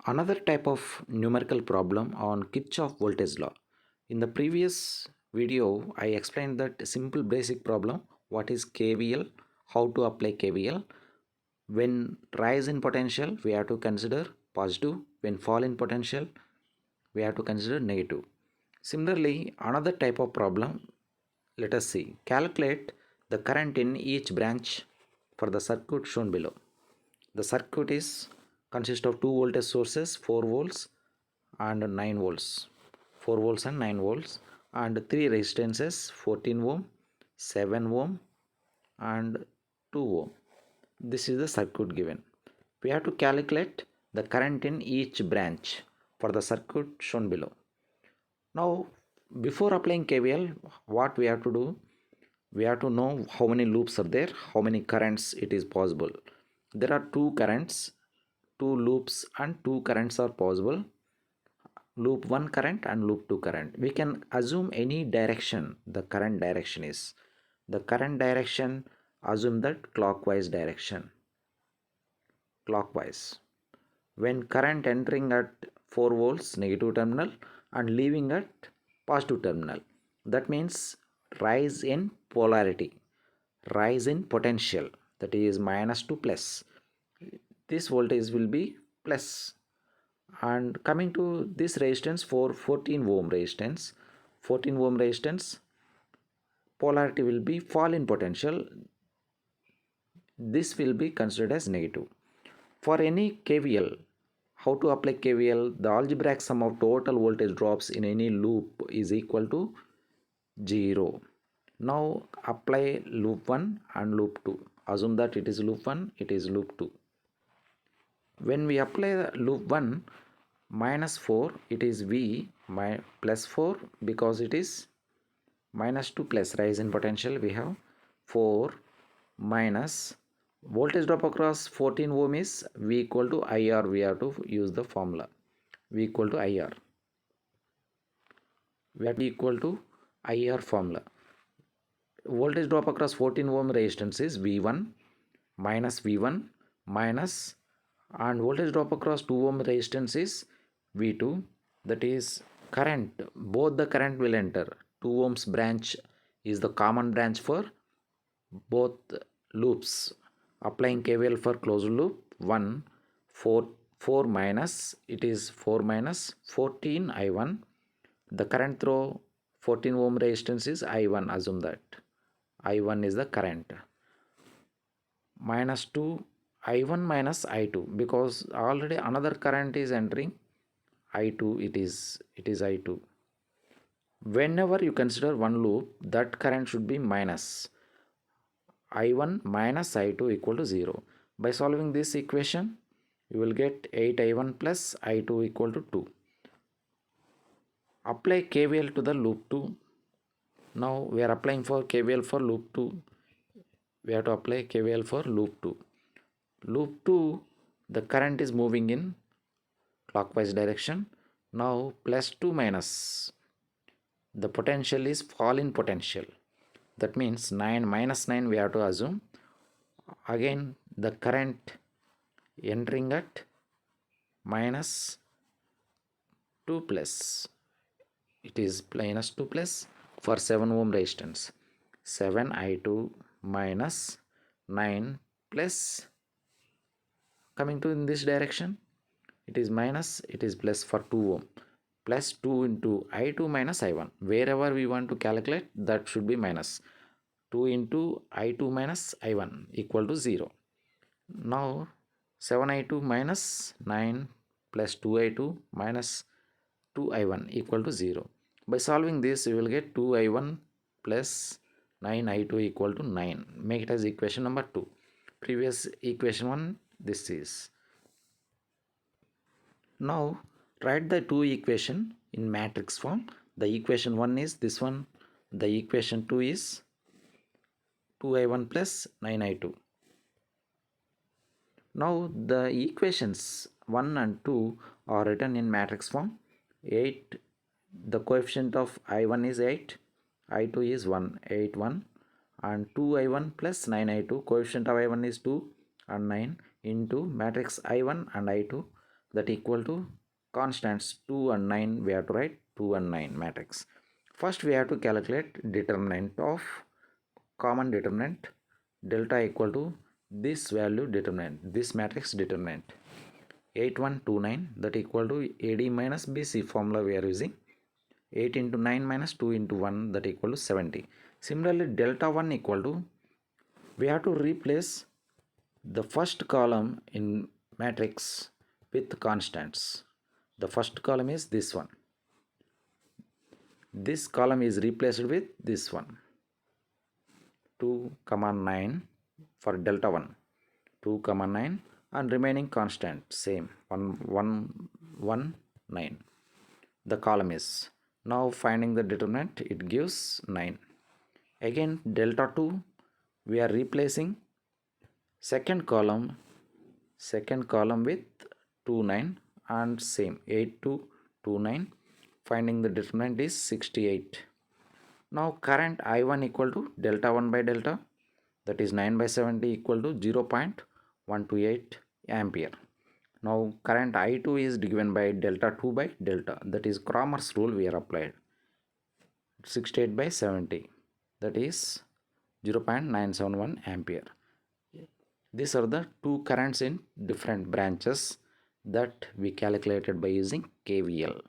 Another type of numerical problem on Kirchoff voltage law. In the previous video, I explained that simple basic problem, what is KVL, how to apply KVL. When rise in potential, we have to consider positive. When fall in potential, we have to consider negative. Similarly, another type of problem, let us see. Calculate the current in each branch for the circuit shown below. The circuit is consists of two voltage sources, 4 volts and 9 volts, 4 volts and 9 volts, and three resistances, 14 ohm, 7 ohm and 2 ohm. This is the circuit given. We have to calculate the current in each branch for the circuit shown below. Now, before applying KVL, what we have to do? We have to know how many loops are there, how many currents it is possible. There are two currents, two loops and two currents are possible. Loop 1 current and loop 2 current. We can assume any direction the current direction is. The current direction, assume that clockwise direction. Clockwise. When current entering at 4 volts negative terminal and leaving at positive terminal, that means rise in polarity, rise in potential, that is minus to plus. This voltage will be plus. And coming to this resistance, for 14 ohm resistance, 14 ohm resistance, polarity will be fall in potential. This will be considered as negative. For any KVL, how to apply KVL? The algebraic sum of total voltage drops in any loop is equal to 0. Now apply loop 1 and loop 2. Assume that it is loop 1, it is loop 2. When we apply the loop 1, minus 4, it is V plus 4, because it is minus 2 plus rise in potential. We have 4 minus voltage drop across 14 ohm is V equal to IR. We have to use the formula V equal to IR. We have to equal to IR formula. Voltage drop across 14 ohm resistance is V1 minus, and voltage drop across 2 ohm resistance is V2, that is current, both the current will enter. 2 ohms branch is the common branch for both loops. Applying KVL for closed loop 1, 4 minus, it is 4 minus 14 I1. The current through 14 ohm resistance is I1, assume that I1 is the current, minus 2 I1 minus I2, because already another current is entering, I2, it is I2. Whenever you consider one loop, that current should be minus. I1 minus I2 equal to 0. By solving this equation, you will get 8I1 plus I2 equal to 2. Apply KVL to the loop 2. Now we are applying for KVL for loop 2. We have to apply KVL for loop 2. Loop 2, the current is moving in clockwise direction. Now plus 2 minus, the potential is fall in potential. That means 9 minus 9 we have to assume. Again the current entering at minus 2 plus, it is minus 2 plus for 7 ohm resistance. 7 I2 minus 9 plus, coming to in this direction, it is minus, it is plus for 2 ohm. Plus 2 into I2 minus I1. Wherever we want to calculate, that should be minus. 2 into I2 minus I1 equal to 0. Now 7I2 minus 9 plus 2I2 minus 2I1 equal to 0. By solving this, you will get 2I1 plus 9I2 equal to 9. Make it as equation number 2. Previous equation 1, this is. Now write the two equation in matrix form. The equation 1 is this one. The equation 2 is 2I1 plus 9I2. Now the equations 1 and 2 are written in matrix form. 8, the coefficient of I1 is 8, I2 is 1, 8, 1, and 2I1 plus 9I2, coefficient of I1 is 2 and 9, into matrix I1 and I2. that equal to constants 2 and 9. We have to write 2 and 9 matrix. First we have to calculate determinant of common determinant delta equal to this value determinant, this matrix determinant 8129, that equal to AD minus BC formula we are using. 8 into 9 minus 2 into 1, that equal to 70. Similarly delta 1 equal to, we have to replace the first column in matrix with constants. The first column is this one. This column is replaced with this one, 2, 9 for delta 1, 2, 9, and remaining constant same 1, 1, 1, 9. The column is. Now finding the determinant, it gives 9. Again delta 2, we are replacing second column with 2, 9 and same 8, 2, 2, 9. Finding the determinant is 68. Now current I1 equal to delta 1 by delta, that is 9 by 70 equal to 0.128 ampere. Now current I2 is given by delta 2 by delta, that is Cramer's rule we are applied. 68 by 70, that is 0.971 ampere. These are the two currents in different branches that we calculated by using KVL.